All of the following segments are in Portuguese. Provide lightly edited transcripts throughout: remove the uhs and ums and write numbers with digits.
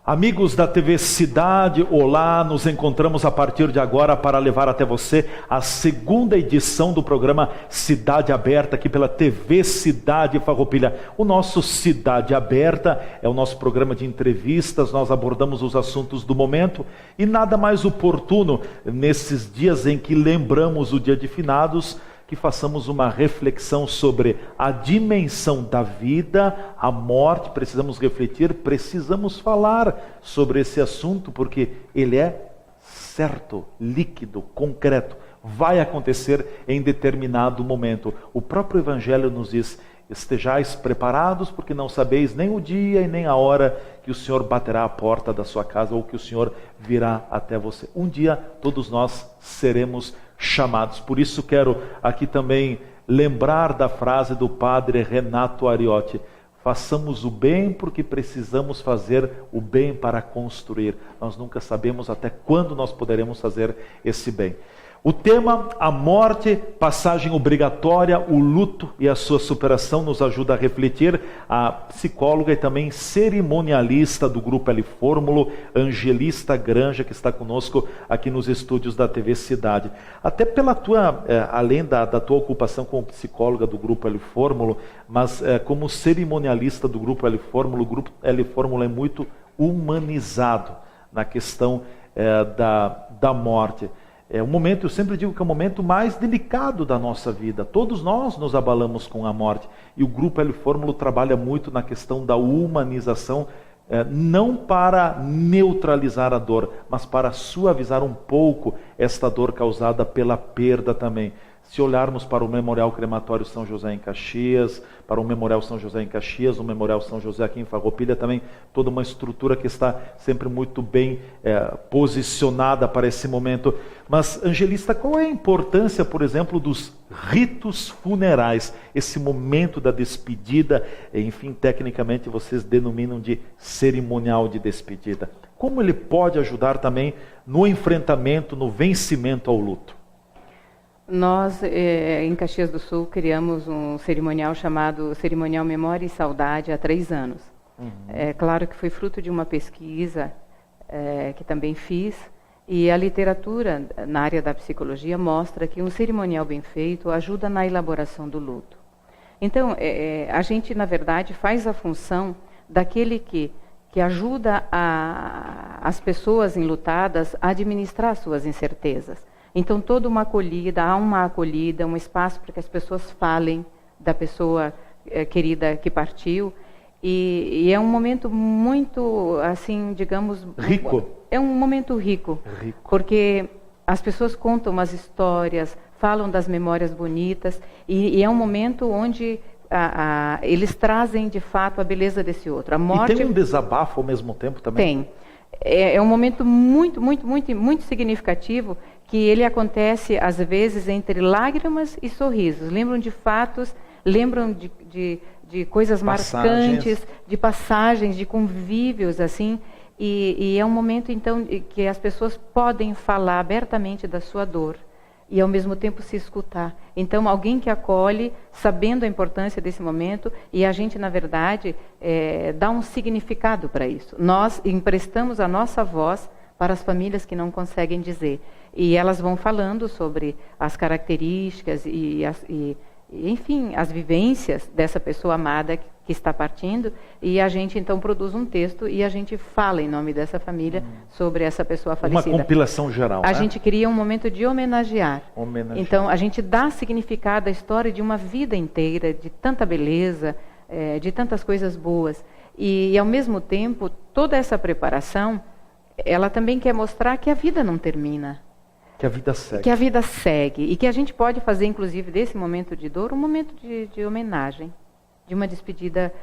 Amigos da TV Cidade, olá, nos encontramos a partir de agora para levar até você a segunda edição do programa Cidade Aberta, aqui pela TV Cidade Farroupilha. O nosso Cidade Aberta é o nosso programa de entrevistas, nós abordamos os assuntos do momento e nada mais oportuno nesses dias em que lembramos o Dia de Finados, que façamos uma reflexão sobre a dimensão da vida, a morte. Precisamos refletir, precisamos falar sobre esse assunto, porque ele é certo, líquido, concreto, vai acontecer em determinado momento. O próprio Evangelho nos diz: estejais preparados, porque não sabeis nem o dia e nem a hora que o Senhor baterá à porta da sua casa ou que o Senhor virá até você. Um dia todos nós seremos chamados. Por isso quero aqui também lembrar da frase do padre Renato Ariotti: façamos o bem porque precisamos fazer o bem para construir. Nós nunca sabemos até quando nós poderemos fazer esse bem. O tema, a morte, passagem obrigatória, o luto e a sua superação, nos ajuda a refletir a psicóloga e também cerimonialista do Grupo L Fórmulo, Angelista Granja, que está conosco aqui nos estúdios da TV Cidade. Até pela tua, além da tua ocupação como psicóloga do Grupo L Fórmulo, mas como cerimonialista do Grupo L Fórmulo, o Grupo L Fórmulo é muito humanizado na questão da morte. É um momento, eu sempre digo que é o momento mais delicado da nossa vida. Todos nós nos abalamos com a morte. E o Grupo L Fórmulo trabalha muito na questão da humanização, não para neutralizar a dor, mas para suavizar um pouco esta dor causada pela perda também. Se olharmos para o Memorial Crematório São José em Caxias, para o Memorial São José em Caxias, o Memorial São José aqui em Farroupilha, também toda uma estrutura que está sempre muito bem posicionada para esse momento. Mas, Angelista, qual é a importância, por exemplo, dos ritos funerais? Esse momento da despedida, enfim, tecnicamente vocês denominam de cerimonial de despedida. Como ele pode ajudar também no enfrentamento, no vencimento ao luto? Nós, em Caxias do Sul, criamos um cerimonial chamado Cerimonial Memória e Saudade há 3 anos. É claro que foi fruto de uma pesquisa que também fiz, e a literatura na área da psicologia mostra que um cerimonial bem feito ajuda na elaboração do luto. Então, a gente, na verdade, faz a função daquele que ajuda as pessoas enlutadas a administrar suas incertezas. Então, toda uma acolhida, há uma acolhida, um espaço para que as pessoas falem da pessoa querida que partiu. E é um momento muito, assim, digamos... rico. É um momento rico, porque as pessoas contam as histórias, falam das memórias bonitas, e é um momento onde eles trazem, de fato, a beleza desse outro. A morte... E tem um desabafo ao mesmo tempo também? Tem. É um momento muito, muito, muito, muito significativo, que ele acontece, às vezes, entre lágrimas e sorrisos. Lembram de fatos, lembram de coisas marcantes, de passagens, de convívios, assim. E é um momento, então, que as pessoas podem falar abertamente da sua dor e, ao mesmo tempo, se escutar. Então, alguém que acolhe, sabendo a importância desse momento, e a gente, na verdade, dá um significado para isso. Nós emprestamos a nossa voz para as famílias que não conseguem dizer. E elas vão falando sobre as características enfim, as vivências dessa pessoa amada que está partindo, e a gente então produz um texto e a gente fala em nome dessa família sobre essa pessoa falecida. Uma compilação geral, A gente cria um momento de homenagear. Então, a gente dá significado à história de uma vida inteira, de tanta beleza, de tantas coisas boas. E, ao mesmo tempo, toda essa preparação, ela também quer mostrar que a vida não termina. Que a vida segue. Que a vida segue. E que a gente pode fazer, inclusive, desse momento de dor, um momento de homenagem. De uma despedida,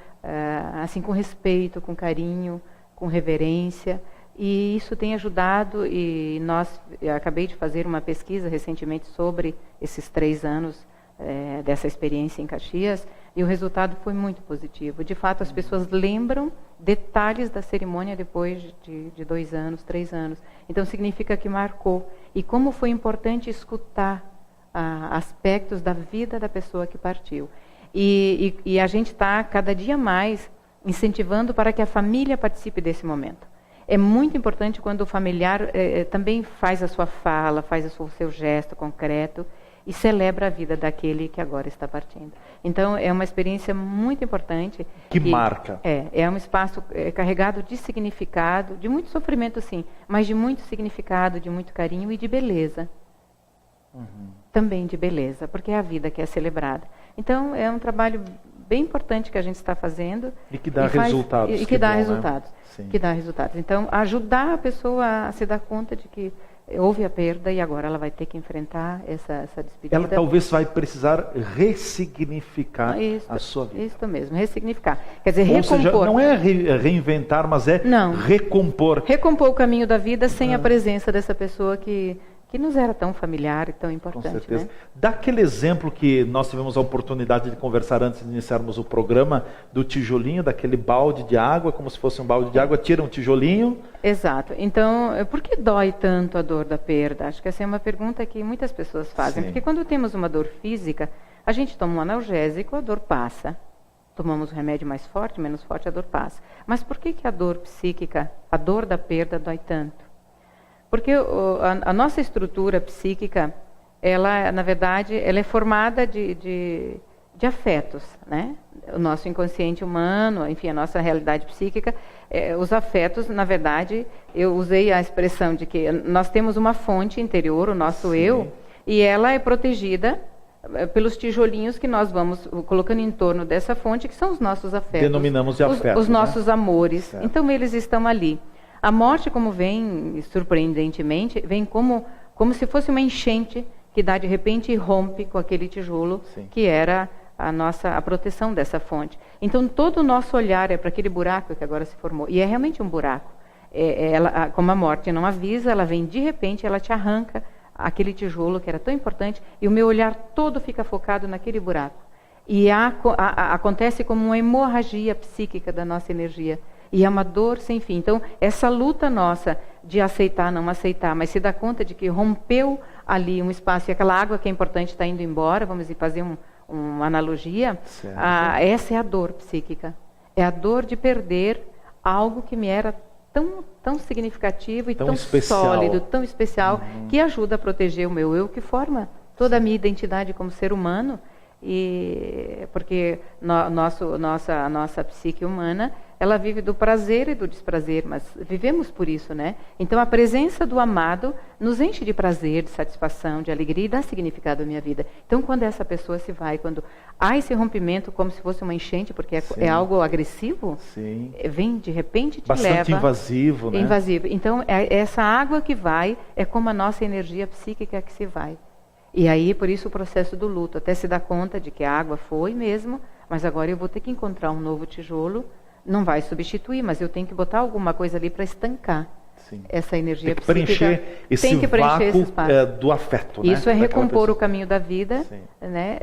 assim, com respeito, com carinho, com reverência. E isso tem ajudado, e eu acabei de fazer uma pesquisa recentemente sobre esses 3 anos dessa experiência em Caxias, e o resultado foi muito positivo. De fato, as pessoas lembram detalhes da cerimônia depois de 2 anos, 3 anos. Então, significa que marcou. E como foi importante escutar aspectos da vida da pessoa que partiu. E a gente está, cada dia mais, incentivando para que a família participe desse momento. É muito importante quando o familiar também faz a sua fala, faz o seu gesto concreto e celebra a vida daquele que agora está partindo. Então, é uma experiência muito importante. Que marca. É um espaço carregado de significado, de muito sofrimento, sim, mas de muito significado, de muito carinho e de beleza. Também de beleza, porque é a vida que é celebrada. Então, é um trabalho bem importante que a gente está fazendo. E que dá resultados. E que dá resultados. Né? Que dá resultados. Então, ajudar a pessoa a se dar conta de que houve a perda e agora ela vai ter que enfrentar essa despedida. Ela talvez vai precisar ressignificar a sua vida. Isso mesmo, ressignificar. Quer dizer, Ou recompor. seja, não é reinventar, mas é recompor. Recompor o caminho da vida sem a presença dessa pessoa que nos era tão familiar e tão importante. Com certeza. Né? Daquele exemplo que nós tivemos a oportunidade de conversar antes de iniciarmos o programa, do tijolinho, daquele balde de água, como se fosse um balde de água, tira um tijolinho. Exato. Então, por que dói tanto a dor da perda? Acho que essa é uma pergunta que muitas pessoas fazem. Sim. Porque quando temos uma dor física, a gente toma um analgésico, a dor passa. Tomamos um remédio mais forte, menos forte, a dor passa. Mas por que a dor psíquica, a dor da perda, dói tanto? Porque a nossa estrutura psíquica, ela, na verdade, ela é formada de afetos, né? O nosso inconsciente humano, enfim, a nossa realidade psíquica, os afetos, na verdade, eu usei a expressão de que nós temos uma fonte interior, o nosso Sim. eu, e ela é protegida pelos tijolinhos que nós vamos colocando em torno dessa fonte, que são os nossos afetos. Denominamos de afetos, os nossos amores. Certo. Então, eles estão ali. A morte, como vem, surpreendentemente, vem como se fosse uma enchente que dá de repente e rompe com aquele tijolo. Sim. Que era a proteção dessa fonte. Então, todo o nosso olhar é para aquele buraco que agora se formou. E é realmente um buraco. Como a morte não avisa, ela vem de repente, ela te arranca aquele tijolo que era tão importante e o meu olhar todo fica focado naquele buraco. E acontece como uma hemorragia psíquica da nossa energia. E é uma dor sem fim. Então, essa luta nossa de aceitar, não aceitar, mas se dar conta de que rompeu ali um espaço e aquela água que é importante está indo embora, vamos fazer uma analogia, essa é a dor psíquica. É a dor de perder algo que me era tão significativo e tão sólido, tão especial, que ajuda a proteger o meu eu, que forma toda a minha identidade como ser humano. E porque a nossa psique humana, ela vive do prazer e do desprazer, mas vivemos por isso, né? Então a presença do amado nos enche de prazer, de satisfação, de alegria e dá significado à minha vida. Então quando essa pessoa se vai, quando há esse rompimento como se fosse uma enchente, porque é algo agressivo, Sim. Vem de repente te bastante leva... invasivo, né? Invasivo. Então essa água que vai é como a nossa energia psíquica que se vai. E aí, por isso, o processo do luto, até se dar conta de que a água foi mesmo, mas agora eu vou ter que encontrar um novo tijolo, não vai substituir, mas eu tenho que botar alguma coisa ali para estancar essa energia psíquica. Tem que preencher esse vácuo do afeto, né? Isso é recompor o caminho da vida, né?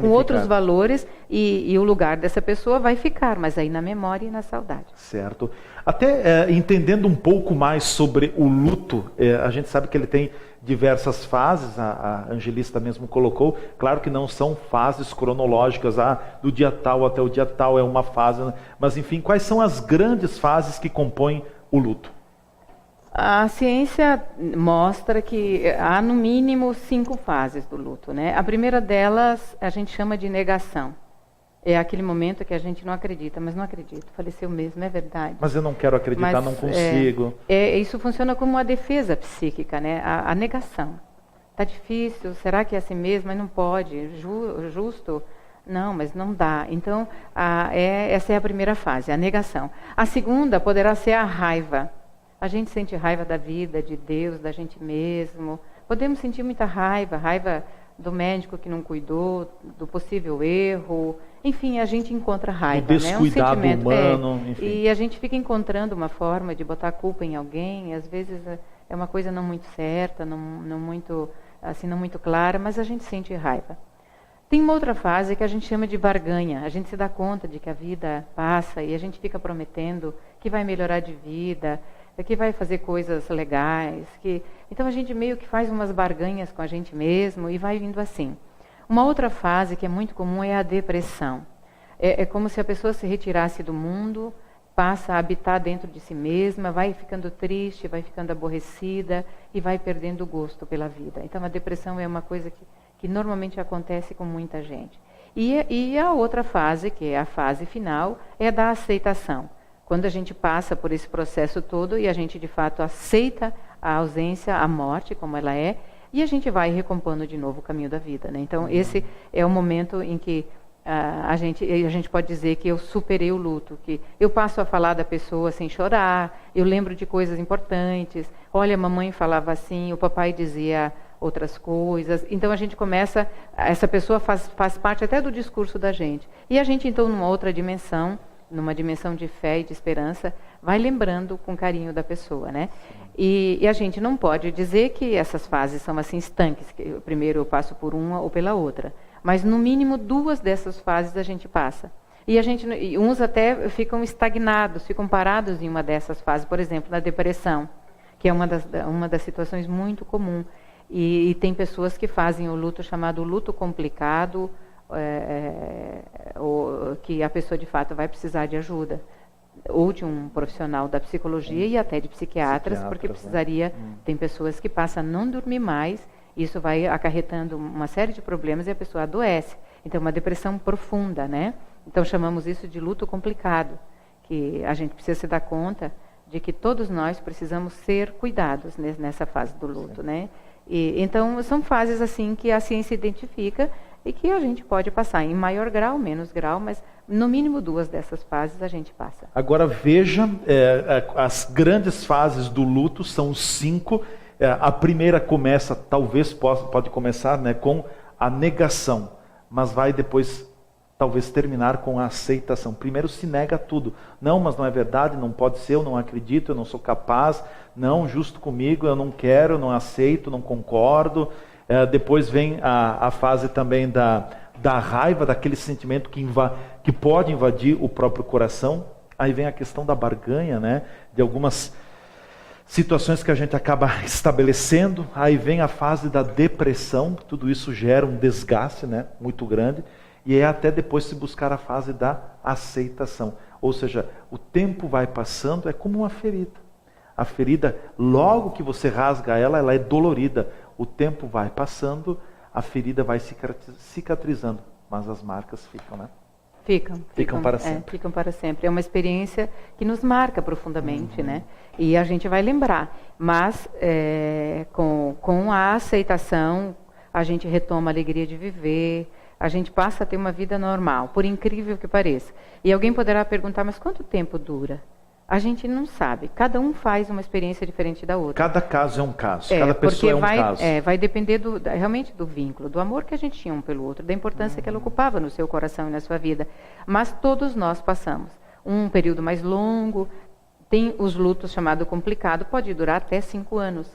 Com outros valores, e o lugar dessa pessoa vai ficar, mas aí na memória e na saudade. Certo. Até entendendo um pouco mais sobre o luto, a gente sabe que ele tem diversas fases, a Angelista mesmo colocou, claro que não são fases cronológicas, do dia tal até o dia tal é uma fase, mas enfim, quais são as grandes fases que compõem o luto? A ciência mostra que há no mínimo 5 fases do luto, né? A primeira delas a gente chama de negação. É aquele momento que a gente não acredita, mas não acredito, faleceu mesmo, é verdade. Mas eu não quero acreditar, não consigo. Isso funciona como uma defesa psíquica, né? A negação. Está difícil, será que é assim mesmo? Mas não pode, justo? Não, mas não dá. Então, essa é a primeira fase, a negação. A segunda poderá ser a raiva. A gente sente raiva da vida, de Deus, da gente mesmo. Podemos sentir muita raiva do médico que não cuidou, do possível erro. Enfim, a gente encontra raiva, do descuidado, né? Um sentimento humano, enfim. E a gente fica encontrando uma forma de botar a culpa em alguém. Às vezes é uma coisa não muito certa, não muito clara, mas a gente sente raiva. Tem uma outra fase que a gente chama de barganha. A gente se dá conta de que a vida passa e a gente fica prometendo que vai melhorar de vida, que vai fazer coisas legais. Então a gente meio que faz umas barganhas com a gente mesmo e vai indo assim. Uma outra fase que é muito comum é a depressão. É como se a pessoa se retirasse do mundo passa a habitar dentro de si mesma, vai ficando triste, vai ficando aborrecida e vai perdendo o gosto pela vida. Então a depressão é uma coisa que normalmente acontece com muita gente. E a outra fase, que é a fase final, é a da aceitação. Quando a gente passa por esse processo todo e a gente de fato aceita a ausência, a morte como ela é, e a gente vai recompondo de novo o caminho da vida, né? Então esse é o momento em que a gente pode dizer que eu superei o luto, que eu passo a falar da pessoa sem chorar, eu lembro de coisas importantes, olha, a mamãe falava assim, o papai dizia outras coisas, então a gente começa, essa pessoa faz parte até do discurso da gente, e a gente então numa outra dimensão, numa dimensão de fé e de esperança, vai lembrando com carinho da pessoa, né? E a gente não pode dizer que essas fases são assim estanques, que primeiro eu passo por uma ou pela outra, mas no mínimo 2 dessas fases a gente passa. E uns até ficam estagnados, ficam parados em uma dessas fases, por exemplo, na depressão, que é uma das situações muito comum. E tem pessoas que fazem o luto chamado luto complicado, que a pessoa de fato vai precisar de ajuda, ou de um profissional da psicologia e até de psiquiatras, porque precisaria, tem pessoas que passam a não dormir mais, isso vai acarretando uma série de problemas e a pessoa adoece. Então, uma depressão profunda, né? Então, chamamos isso de luto complicado, que a gente precisa se dar conta de que todos nós precisamos ser cuidados nessa fase do luto, né? Então, são fases assim que a ciência identifica e que a gente pode passar em maior grau, menos grau, mas no mínimo 2 dessas fases a gente passa. Agora veja, as grandes fases do luto são 5. A primeira começa, talvez pode começar, né, com a negação, mas vai depois talvez terminar com a aceitação. Primeiro se nega tudo. Não, mas não é verdade, não pode ser, eu não acredito, eu não sou capaz, não, justo comigo, eu não quero, eu não aceito, não concordo. Depois vem a fase também da raiva, daquele sentimento que pode invadir o próprio coração. Aí vem a questão da barganha, né, de algumas situações que a gente acaba estabelecendo. Aí vem a fase da depressão, tudo isso gera um desgaste, né, muito grande, e é até depois se buscar a fase da aceitação. Ou seja, o tempo vai passando, é como uma ferida. A ferida, logo que você rasga ela é dolorida. O tempo vai passando, a ferida vai cicatrizando, mas as marcas ficam, né? Ficam para sempre. Ficam para sempre. É uma experiência que nos marca profundamente, né? E a gente vai lembrar. Mas com a aceitação, a gente retoma a alegria de viver, a gente passa a ter uma vida normal, por incrível que pareça. E alguém poderá perguntar, mas quanto tempo dura? A gente não sabe. Cada um faz uma experiência diferente da outra. Cada caso é um caso. Cada pessoa é um caso. Vai depender realmente do vínculo, do amor que a gente tinha um pelo outro, da importância que ela ocupava no seu coração e na sua vida. Mas todos nós passamos. Um período mais longo, tem os lutos chamado complicado, pode durar até 5 anos.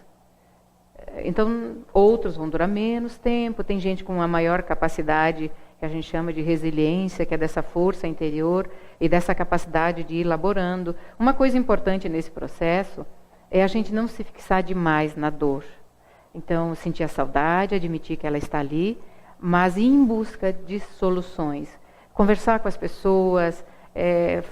Então, outros vão durar menos tempo. Tem gente com uma maior capacidade, que a gente chama de resiliência, que é dessa força interior e dessa capacidade de ir elaborando. Uma coisa importante nesse processo é a gente não se fixar demais na dor. Então, sentir a saudade, admitir que ela está ali, mas ir em busca de soluções. Conversar com as pessoas,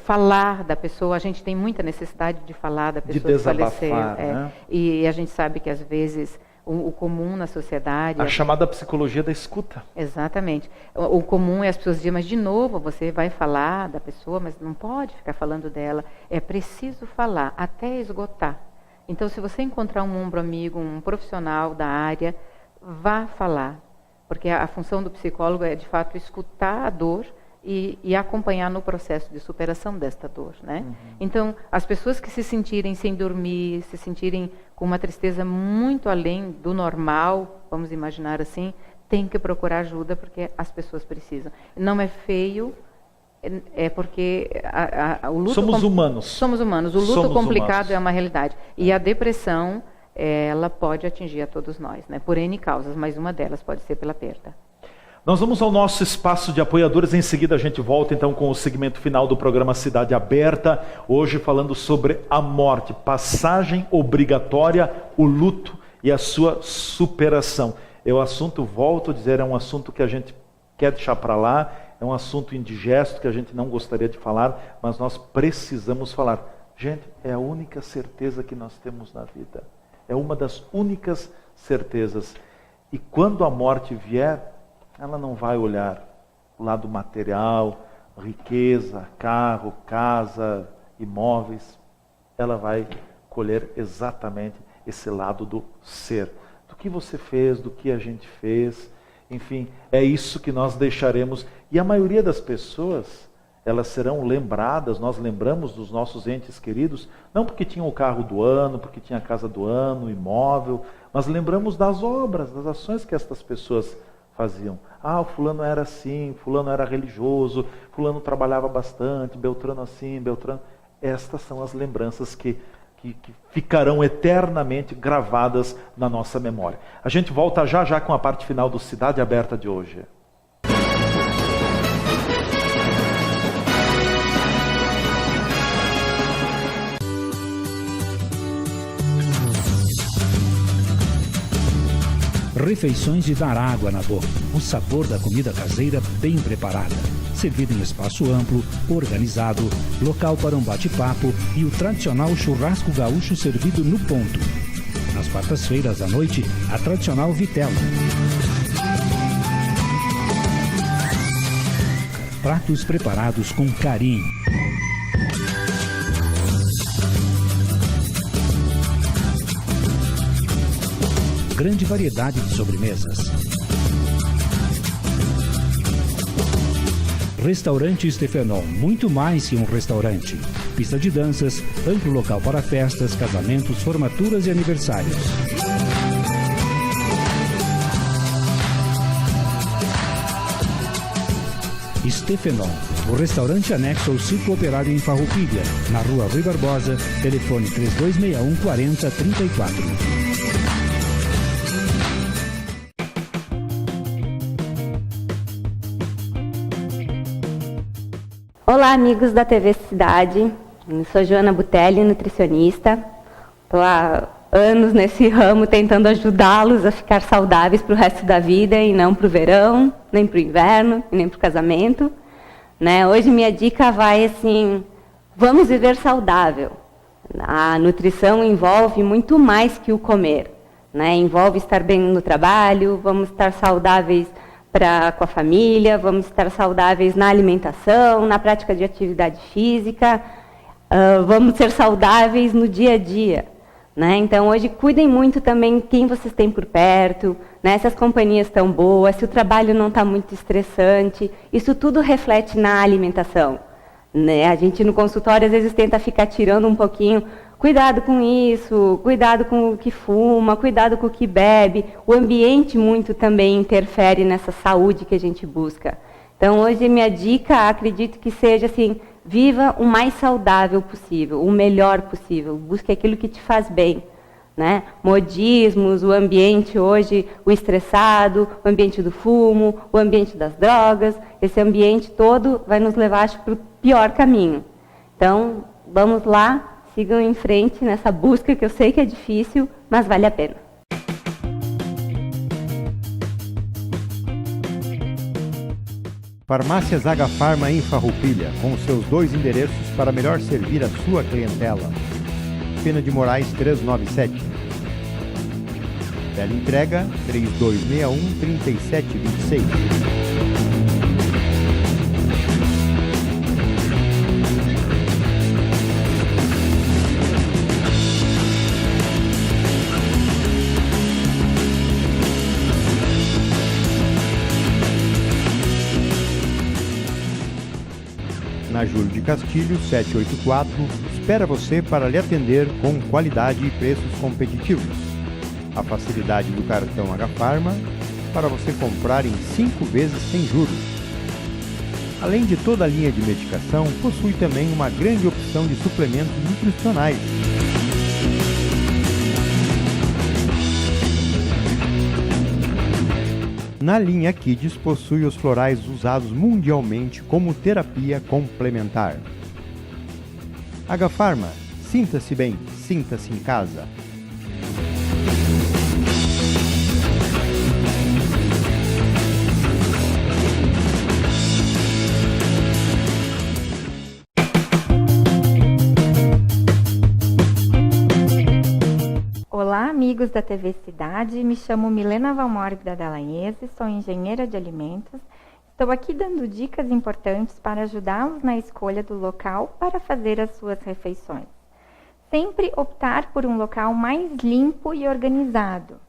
falar da pessoa. A gente tem muita necessidade de falar da pessoa que faleceu. Né? E a gente sabe que às vezes o comum na sociedade... A chamada psicologia da escuta. Exatamente. O comum é as pessoas dizem, mas de novo, você vai falar da pessoa, mas não pode ficar falando dela. É preciso falar, até esgotar. Então, se você encontrar um ombro amigo, um profissional da área, vá falar. Porque a função do psicólogo é, de fato, escutar a dor e acompanhar no processo de superação desta dor, né? Então, as pessoas que se sentirem sem dormir, se sentirem com uma tristeza muito além do normal, vamos imaginar assim, têm que procurar ajuda porque as pessoas precisam. Não é feio, é porque o luto... Somos humanos. Somos humanos. O luto complicado é uma realidade. E a depressão, ela pode atingir a todos nós, né? Por N causas, mas uma delas pode ser pela perda. Nós vamos ao nosso espaço de apoiadores, em seguida a gente volta então com o segmento final do programa Cidade Aberta, hoje falando sobre a morte, passagem obrigatória, o luto e a sua superação. O assunto, volto a dizer, é um assunto que a gente quer deixar para lá, é um assunto indigesto que a gente não gostaria de falar, mas nós precisamos falar. Gente, é a única certeza que nós temos na vida. É uma das únicas certezas. E quando a morte vier, ela não vai olhar o lado material, riqueza, carro, casa, imóveis. Ela vai colher exatamente esse lado do ser. Do que você fez, do que a gente fez. Enfim, é isso que nós deixaremos. E a maioria das pessoas, elas serão lembradas, nós lembramos dos nossos entes queridos, não porque tinham o carro do ano, porque tinha a casa do ano, o imóvel, mas lembramos das obras, das ações que estas pessoas faziam. Ah, o fulano era assim, fulano era religioso, fulano trabalhava bastante, Beltrano assim, Beltrano... Estas são as lembranças que ficarão eternamente gravadas na nossa memória. A gente volta já com a parte final do Cidade Aberta de hoje. Refeições de dar água na boca. O sabor da comida caseira bem preparada. Servido em espaço amplo, organizado, local para um bate-papo e o tradicional churrasco gaúcho servido no ponto. Nas quartas-feiras à noite, a tradicional vitela. Pratos preparados com carinho. Grande variedade de sobremesas. Restaurante Stefenol, muito mais que um restaurante. Pista de danças, amplo local para festas, casamentos, formaturas e aniversários. Stefenol, o restaurante anexo ao Circo Operário em Farroupilha, na rua Rui Barbosa, telefone 3261 4034. Olá, amigos da TV Cidade. Eu sou Joana Butelli, nutricionista. Estou há anos nesse ramo tentando ajudá-los a ficar saudáveis para o resto da vida e não para o verão, nem para o inverno, e nem para o casamento. Né? Hoje minha dica vai assim, vamos viver saudável. A nutrição envolve muito mais que o comer. Né? Envolve estar bem no trabalho, vamos estar saudáveis com a família, vamos estar saudáveis na alimentação, na prática de atividade física, vamos ser saudáveis no dia a dia. Né? Então, hoje, cuidem muito também quem vocês têm por perto, né? Se as companhias estão boas, se o trabalho não está muito estressante, isso tudo reflete na alimentação. Né? A gente, no consultório, às vezes tenta ficar tirando um pouquinho. Cuidado com isso, cuidado com o que fuma, cuidado com o que bebe. O ambiente muito também interfere nessa saúde que a gente busca. Então, hoje, minha dica, acredito que seja assim, viva o mais saudável possível, o melhor possível. Busque aquilo que te faz bem. Né? Modismos, o ambiente hoje, o estressado, o ambiente do fumo, o ambiente das drogas. Esse ambiente todo vai nos levar, acho, para o pior caminho. Então, vamos lá. Sigam em frente nessa busca que eu sei que é difícil, mas vale a pena. Farmácia Zaga Farma em Farroupilha, com seus 2 endereços para melhor servir a sua clientela. Pena de Moraes 397. Teleentrega 3261-3726. Na Júlio de Castilho, 784, espera você para lhe atender com qualidade e preços competitivos. A facilidade do cartão H-Pharma para você comprar em 5 vezes sem juros. Além de toda a linha de medicação, possui também uma grande opção de suplementos nutricionais. Na linha Kids possui os florais usados mundialmente como terapia complementar. H-Pharma, sinta-se bem, sinta-se em casa. amigos da TV Cidade, me chamo Milena Valmórbida Dallagnese, sou engenheira de alimentos. Estou aqui dando dicas importantes para ajudá-los na escolha do local para fazer as suas refeições. Sempre optar por um local mais limpo e organizado.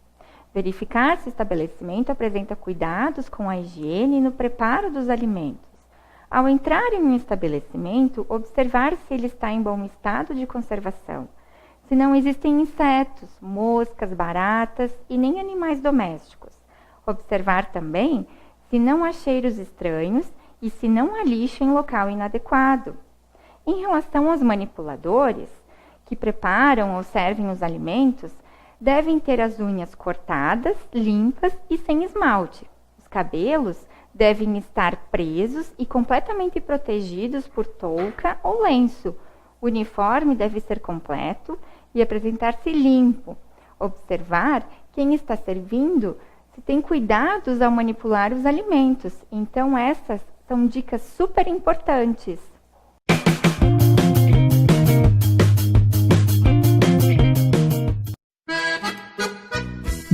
Verificar se o estabelecimento apresenta cuidados com a higiene no preparo dos alimentos. Ao entrar em um estabelecimento, observar se ele está em bom estado de conservação. Se não existem insetos, moscas, baratas e nem animais domésticos. Observar também se não há cheiros estranhos e se não há lixo em local inadequado. Em relação aos manipuladores, que preparam ou servem os alimentos, devem ter as unhas cortadas, limpas e sem esmalte. Os cabelos devem estar presos e completamente protegidos por touca ou lenço. O uniforme deve ser completo e apresentar-se limpo. Observar quem está servindo se tem cuidados ao manipular os alimentos. Então, essas são dicas super importantes.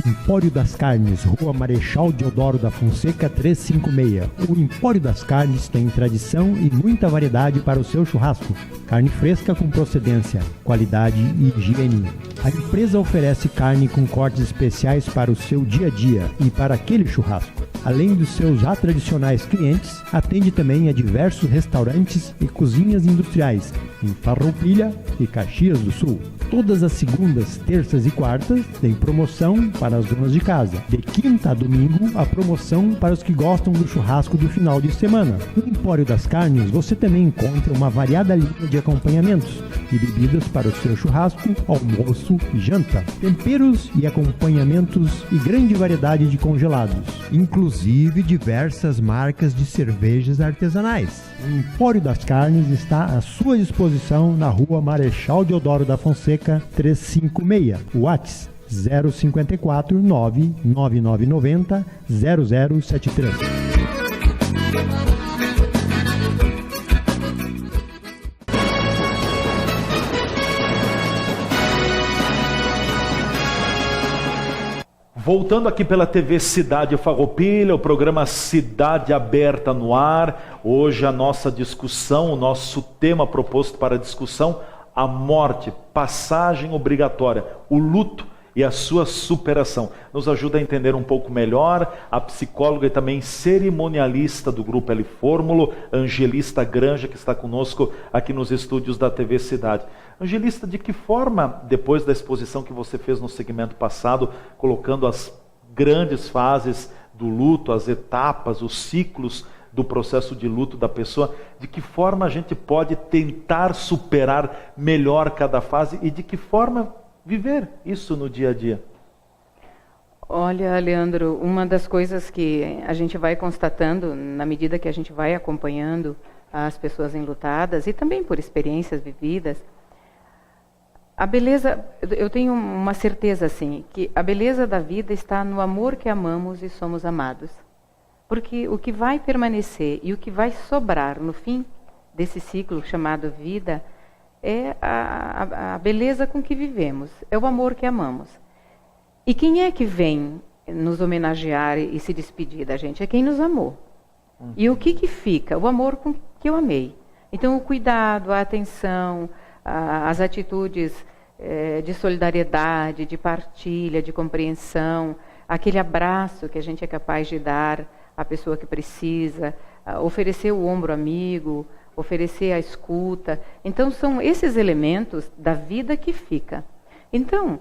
Empório das Carnes, Rua Marechal Deodoro da Fonseca 356. O Empório das Carnes tem tradição e muita variedade para o seu churrasco. Carne fresca com procedência, qualidade e higiene. A empresa oferece carne com cortes especiais para o seu dia a dia e para aquele churrasco. Além dos seus já tradicionais clientes, atende também a diversos restaurantes e cozinhas industriais em Farroupilha e Caxias do Sul. Todas as segundas, terças e quartas tem promoção para as donas de casa. De quinta a domingo, a promoção para os que gostam do churrasco do final de semana. No Empório das Carnes, você também encontra uma variada linha de acompanhamentos e bebidas para o seu churrasco, almoço e janta. Temperos e acompanhamentos e grande variedade de congelados, inclusive diversas marcas de cervejas artesanais. O Empório das Carnes está à sua disposição na Rua Marechal Deodoro da Fonseca 356. WhatsApp 054 99990 0073. Voltando aqui pela TV Cidade Farroupilha, o programa Cidade Aberta no ar. Hoje a nossa discussão, o nosso tema proposto para a discussão, a morte, passagem obrigatória, o luto e a sua superação. Nos ajuda a entender um pouco melhor a psicóloga e também cerimonialista do Grupo L Fórmulo, Angelista Granja, que está conosco aqui nos estúdios da TV Cidade. Angelista, de que forma, depois da exposição que você fez no segmento passado, colocando as grandes fases do luto, as etapas, os ciclos do processo de luto da pessoa, de que forma a gente pode tentar superar melhor cada fase e de que forma viver isso no dia a dia? Olha, Leandro, uma das coisas que a gente vai constatando na medida que a gente vai acompanhando as pessoas enlutadas e também por experiências vividas, a beleza, eu tenho uma certeza assim, que a beleza da vida está no amor que amamos e somos amados. Porque o que vai permanecer e o que vai sobrar no fim desse ciclo chamado vida é a beleza com que vivemos, é o amor que amamos. E quem é que vem nos homenagear e se despedir da gente? É quem nos amou. E o que fica? O amor com que eu amei. Então o cuidado, a atenção, as atitudes de solidariedade, de partilha, de compreensão, aquele abraço que a gente é capaz de dar à pessoa que precisa, oferecer o ombro amigo, oferecer a escuta. Então, são esses elementos da vida que fica. Então,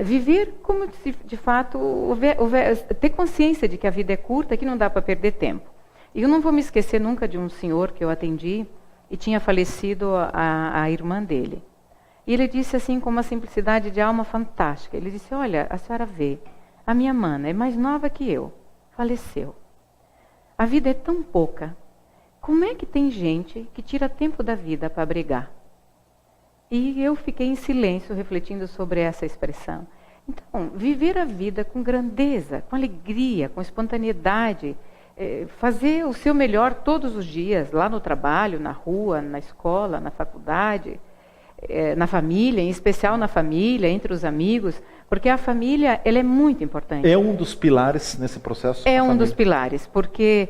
viver como se, de fato, ter consciência de que a vida é curta, que não dá para perder tempo. E eu não vou me esquecer nunca de um senhor que eu atendi e tinha falecido a irmã dele. E ele disse assim, com uma simplicidade de alma fantástica, ele disse, olha, a senhora vê, a minha mana é mais nova que eu, faleceu. A vida é tão pouca. Como é que tem gente que tira tempo da vida para brigar? E eu fiquei em silêncio refletindo sobre essa expressão. Então, viver a vida com grandeza, com alegria, com espontaneidade, fazer o seu melhor todos os dias, lá no trabalho, na rua, na escola, na faculdade, na família, em especial na família, entre os amigos, porque a família ela é muito importante. É um dos pilares nesse processo? É um dos pilares, porque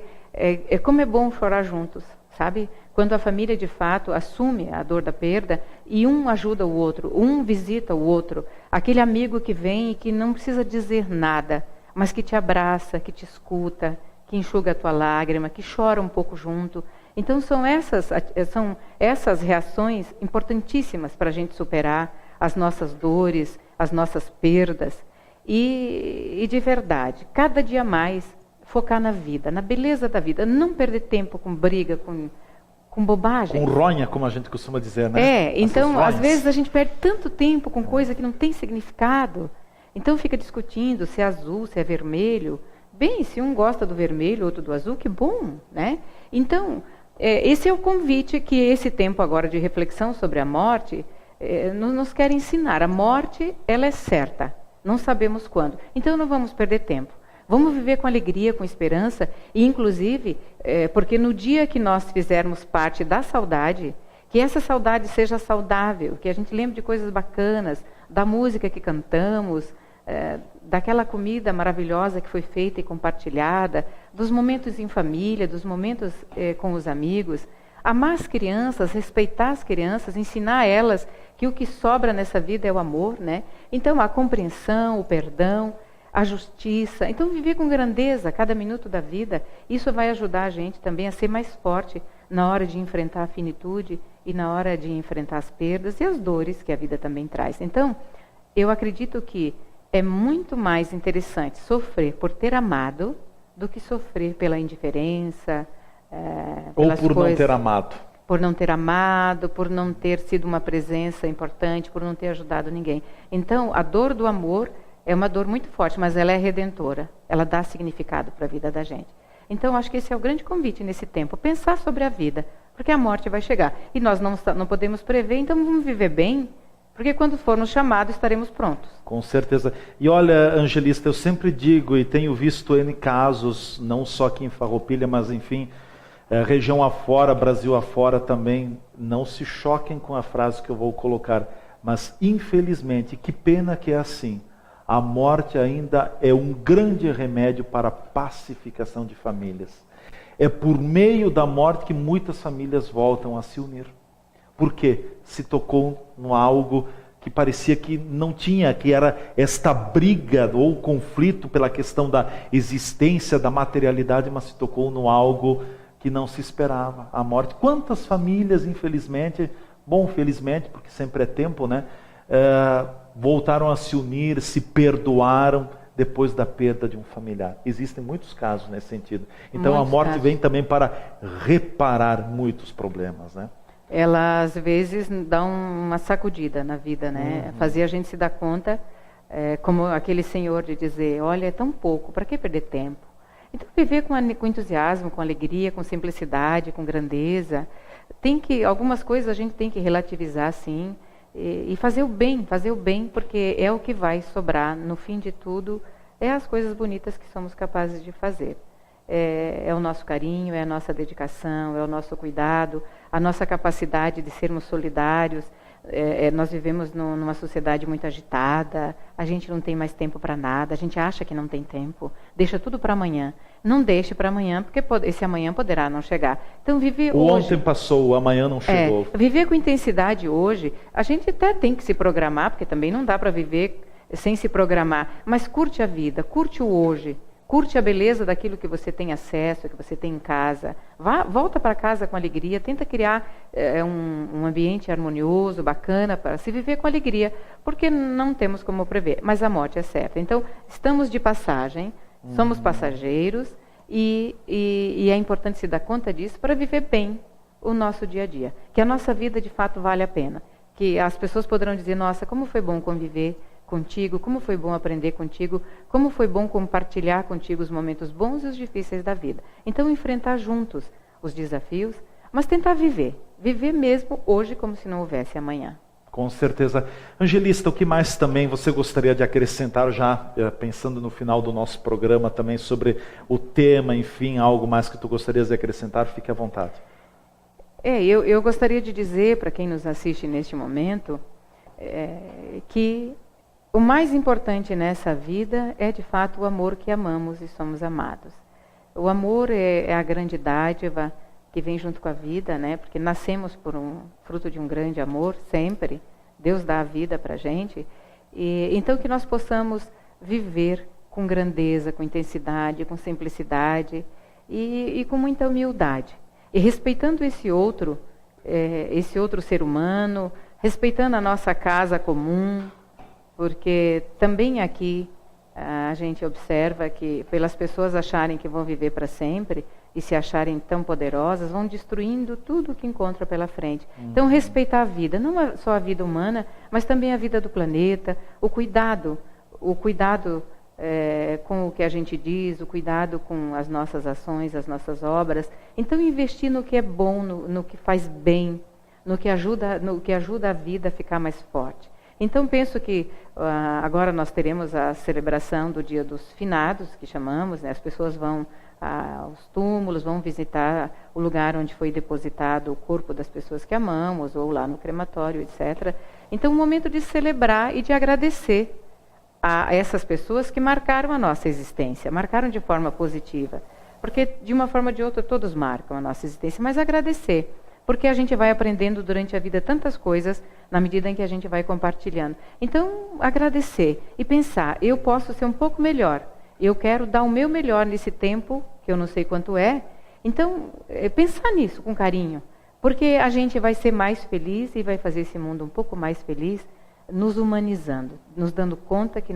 como é bom chorar juntos, sabe? Quando a família de fato assume a dor da perda e um ajuda o outro, um visita o outro, aquele amigo que vem e que não precisa dizer nada, mas que te abraça, que te escuta, que enxuga a tua lágrima, que chora um pouco junto. Então são essas reações importantíssimas para a gente superar as nossas dores, as nossas perdas. E de verdade, cada dia mais focar na vida, na beleza da vida. Não perder tempo com briga, com bobagem. Com ronha, como a gente costuma dizer, né? Então às vezes a gente perde tanto tempo com coisa que não tem significado. Então fica discutindo se é azul, se é vermelho. Bem, se um gosta do vermelho, outro do azul, que bom, né? Então, esse é o convite que esse tempo agora de reflexão sobre a morte nos quer ensinar. A morte, ela é certa, não sabemos quando. Então não vamos perder tempo. Vamos viver com alegria, com esperança, e inclusive, porque no dia que nós fizermos parte da saudade, que essa saudade seja saudável, que a gente lembre de coisas bacanas, da música que cantamos, daquela comida maravilhosa que foi feita e compartilhada, dos momentos em família, dos momentos com os amigos, amar as crianças, respeitar as crianças, ensinar a elas que o que sobra nessa vida é o amor, né? Então a compreensão, o perdão, a justiça. Então viver com grandeza cada minuto da vida, isso vai ajudar a gente também a ser mais forte na hora de enfrentar a finitude e na hora de enfrentar as perdas e as dores que a vida também traz. Então, eu acredito que é muito mais interessante sofrer por ter amado do que sofrer pela indiferença, ou por não ter amado. Por não ter amado, por não ter sido uma presença importante, por não ter ajudado ninguém. Então, a dor do amor é uma dor muito forte, mas ela é redentora. Ela dá significado para a vida da gente. Então, acho que esse é o grande convite nesse tempo. Pensar sobre a vida, porque a morte vai chegar. E nós não podemos prever, então vamos viver bem, porque quando formos chamados, estaremos prontos. Com certeza. E olha, Angelista, eu sempre digo, e tenho visto N casos, não só aqui em Farroupilha, mas enfim, região afora, Brasil afora também, não se choquem com a frase que eu vou colocar, mas infelizmente, que pena que é assim, a morte ainda é um grande remédio para a pacificação de famílias. É por meio da morte que muitas famílias voltam a se unir. Porque se tocou em algo que parecia que não tinha, que era esta briga ou conflito pela questão da existência, da materialidade, mas se tocou em algo que não se esperava, a morte. Quantas famílias, infelizmente, felizmente, porque sempre é tempo, né? Voltaram a se unir, se perdoaram depois da perda de um familiar. Existem muitos casos nesse sentido. Então muitos a morte casos. Vem também para reparar muitos problemas, né? Ela às vezes dá uma sacudida na vida, né? Uhum. Fazia a gente se dar conta, como aquele senhor de dizer, olha, é tão pouco, para que perder tempo? Então viver com entusiasmo, com alegria, com simplicidade, com grandeza. Algumas coisas a gente tem que relativizar, sim, e fazer o bem, porque é o que vai sobrar no fim de tudo, é as coisas bonitas que somos capazes de fazer. É o nosso carinho, é a nossa dedicação, é o nosso cuidado, a nossa capacidade de sermos solidários. Nós vivemos numa sociedade muito agitada, a gente não tem mais tempo para nada, a gente acha que não tem tempo, deixa tudo para amanhã. Não deixe para amanhã, porque esse amanhã poderá não chegar. Então viver hoje... Ontem passou, o amanhã não chegou. Viver com intensidade hoje, a gente até tem que se programar, porque também não dá para viver sem se programar, mas curte a vida, curte o hoje. Curte a beleza daquilo que você tem acesso, que você tem em casa. Volta para casa com alegria, tenta criar um ambiente harmonioso, bacana, para se viver com alegria, porque não temos como prever, mas a morte é certa. Então, estamos de passagem, somos passageiros, e é importante se dar conta disso para viver bem o nosso dia a dia. Que a nossa vida, de fato, vale a pena. Que as pessoas poderão dizer, nossa, como foi bom conviver contigo, como foi bom aprender contigo, como foi bom compartilhar contigo os momentos bons e os difíceis da vida. Então, enfrentar juntos os desafios, mas tentar viver mesmo hoje como se não houvesse amanhã. Com certeza. Angelista, o que mais também você gostaria de acrescentar, já pensando no final do nosso programa também sobre o tema, enfim, algo mais que tu gostarias de acrescentar, fique à vontade. Eu gostaria de dizer para quem nos assiste neste momento que o mais importante nessa vida é de fato o amor que amamos e somos amados. O amor é a grande dádiva que vem junto com a vida, né? Porque nascemos por fruto de um grande amor, sempre. Deus dá a vida para a gente. Então que nós possamos viver com grandeza, com intensidade, com simplicidade e com muita humildade. E respeitando esse outro ser humano, respeitando a nossa casa comum, porque também aqui a gente observa que pelas pessoas acharem que vão viver para sempre e se acharem tão poderosas, vão destruindo tudo o que encontram pela frente. Então respeitar a vida, não só a vida humana, mas também a vida do planeta, o cuidado com o que a gente diz, o cuidado com as nossas ações, as nossas obras. Então investir no que é bom, no que faz bem, no que ajuda a vida a ficar mais forte. Então penso que agora nós teremos a celebração do Dia dos Finados, que chamamos, né? As pessoas vão aos túmulos, vão visitar o lugar onde foi depositado o corpo das pessoas que amamos, ou lá no crematório, etc. Então um momento de celebrar e de agradecer a essas pessoas que marcaram a nossa existência, marcaram de forma positiva. Porque de uma forma ou de outra todos marcam a nossa existência, mas agradecer. Porque a gente vai aprendendo durante a vida tantas coisas, na medida em que a gente vai compartilhando. Então, agradecer e pensar, eu posso ser um pouco melhor. Eu quero dar o meu melhor nesse tempo, que eu não sei quanto é. Então, pensar nisso com carinho. Porque a gente vai ser mais feliz e vai fazer esse mundo um pouco mais feliz, nos humanizando, nos dando conta que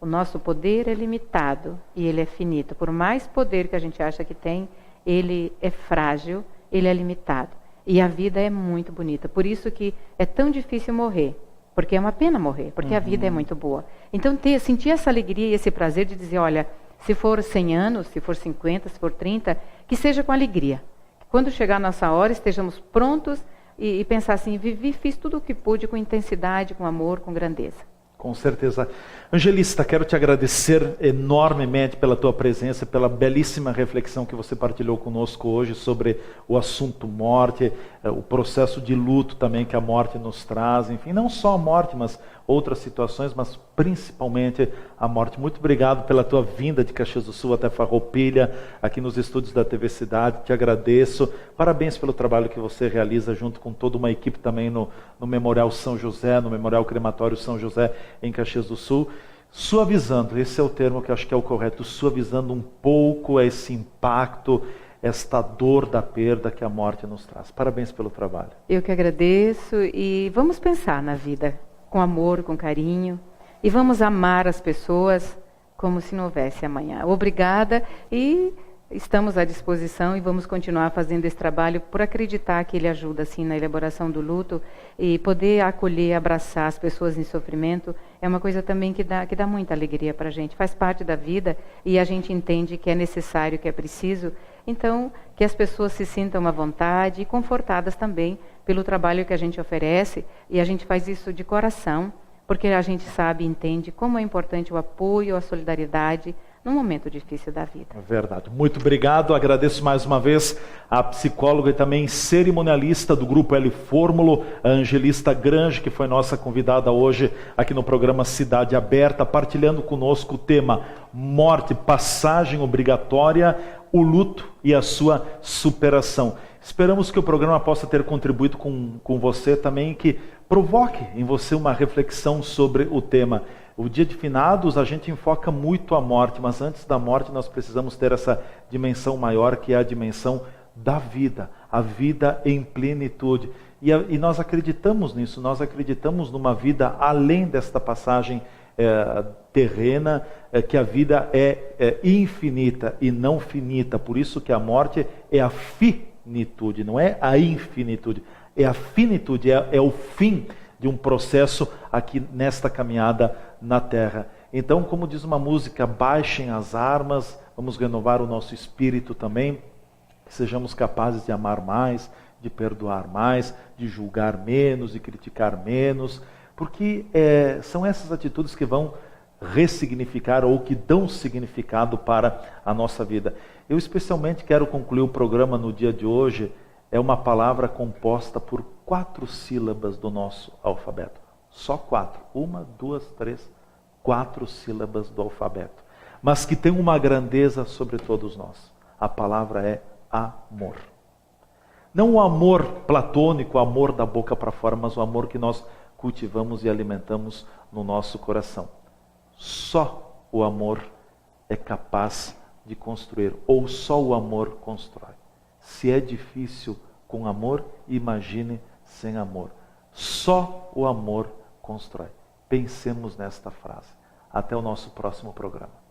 o nosso poder é limitado e ele é finito. Por mais poder que a gente acha que tem, ele é frágil, ele é limitado. E a vida é muito bonita. Por isso que é tão difícil morrer. Porque é uma pena morrer, porque a vida é muito boa. Então, sentir essa alegria e esse prazer de dizer, olha, se for 100 anos, se for 50, se for 30, que seja com alegria. Quando chegar a nossa hora, estejamos prontos e pensar assim, fiz tudo o que pude com intensidade, com amor, com grandeza. Com certeza. Angelista, quero te agradecer enormemente pela tua presença, pela belíssima reflexão que você partilhou conosco hoje sobre o assunto morte, o processo de luto também que a morte nos traz, enfim, não só a morte, mas outras situações, mas principalmente a morte. Muito obrigado pela tua vinda de Caxias do Sul até Farroupilha, aqui nos estúdios da TV Cidade, te agradeço. Parabéns pelo trabalho que você realiza junto com toda uma equipe também no Memorial São José, no Memorial Crematório São José, em Caxias do Sul, suavizando, esse é o termo que eu acho que é o correto, suavizando um pouco esse impacto, esta dor da perda que a morte nos traz. Parabéns pelo trabalho. Eu que agradeço e vamos pensar na vida com amor, com carinho e vamos amar as pessoas como se não houvesse amanhã. Obrigada e estamos à disposição e vamos continuar fazendo esse trabalho por acreditar que ele ajuda assim na elaboração do luto e poder acolher, abraçar as pessoas em sofrimento é uma coisa também que dá muita alegria para a gente, faz parte da vida e a gente entende que é necessário, que é preciso, então que as pessoas se sintam à vontade e confortadas também pelo trabalho que a gente oferece e a gente faz isso de coração, porque a gente sabe e entende como é importante o apoio, a solidariedade num momento difícil da vida. Verdade. Muito obrigado. Agradeço mais uma vez a psicóloga e também cerimonialista do Grupo L Fórmulo, a Angelista Grange, que foi nossa convidada hoje aqui no programa Cidade Aberta, partilhando conosco o tema Morte, Passagem Obrigatória, o luto e a sua superação. Esperamos que o programa possa ter contribuído com você também, que provoque em você uma reflexão sobre o tema. O dia de finados a gente enfoca muito a morte, mas antes da morte nós precisamos ter essa dimensão maior, que é a dimensão da vida, a vida em plenitude. E nós acreditamos nisso, nós acreditamos numa vida além desta passagem terrena, que a vida é infinita e não finita. Por isso que a morte é a finitude, não é a infinitude, é a finitude, é o fim de um processo aqui nesta caminhada na Terra. Então, como diz uma música, baixem as armas, vamos renovar o nosso espírito também, que sejamos capazes de amar mais, de perdoar mais, de julgar menos, de criticar menos, porque são essas atitudes que vão ressignificar ou que dão significado para a nossa vida. Eu especialmente quero concluir o programa no dia de hoje é uma palavra composta por 4 sílabas do nosso alfabeto. Só 4. 1, 2, 3, 4 sílabas do alfabeto. Mas que tem uma grandeza sobre todos nós. A palavra é amor. Não o amor platônico, o amor da boca para fora, mas o amor que nós cultivamos e alimentamos no nosso coração. Só o amor é capaz de construir, ou só o amor constrói. Se é difícil com amor, imagine sem amor. Só o amor constrói. Pensemos nesta frase. Até o nosso próximo programa.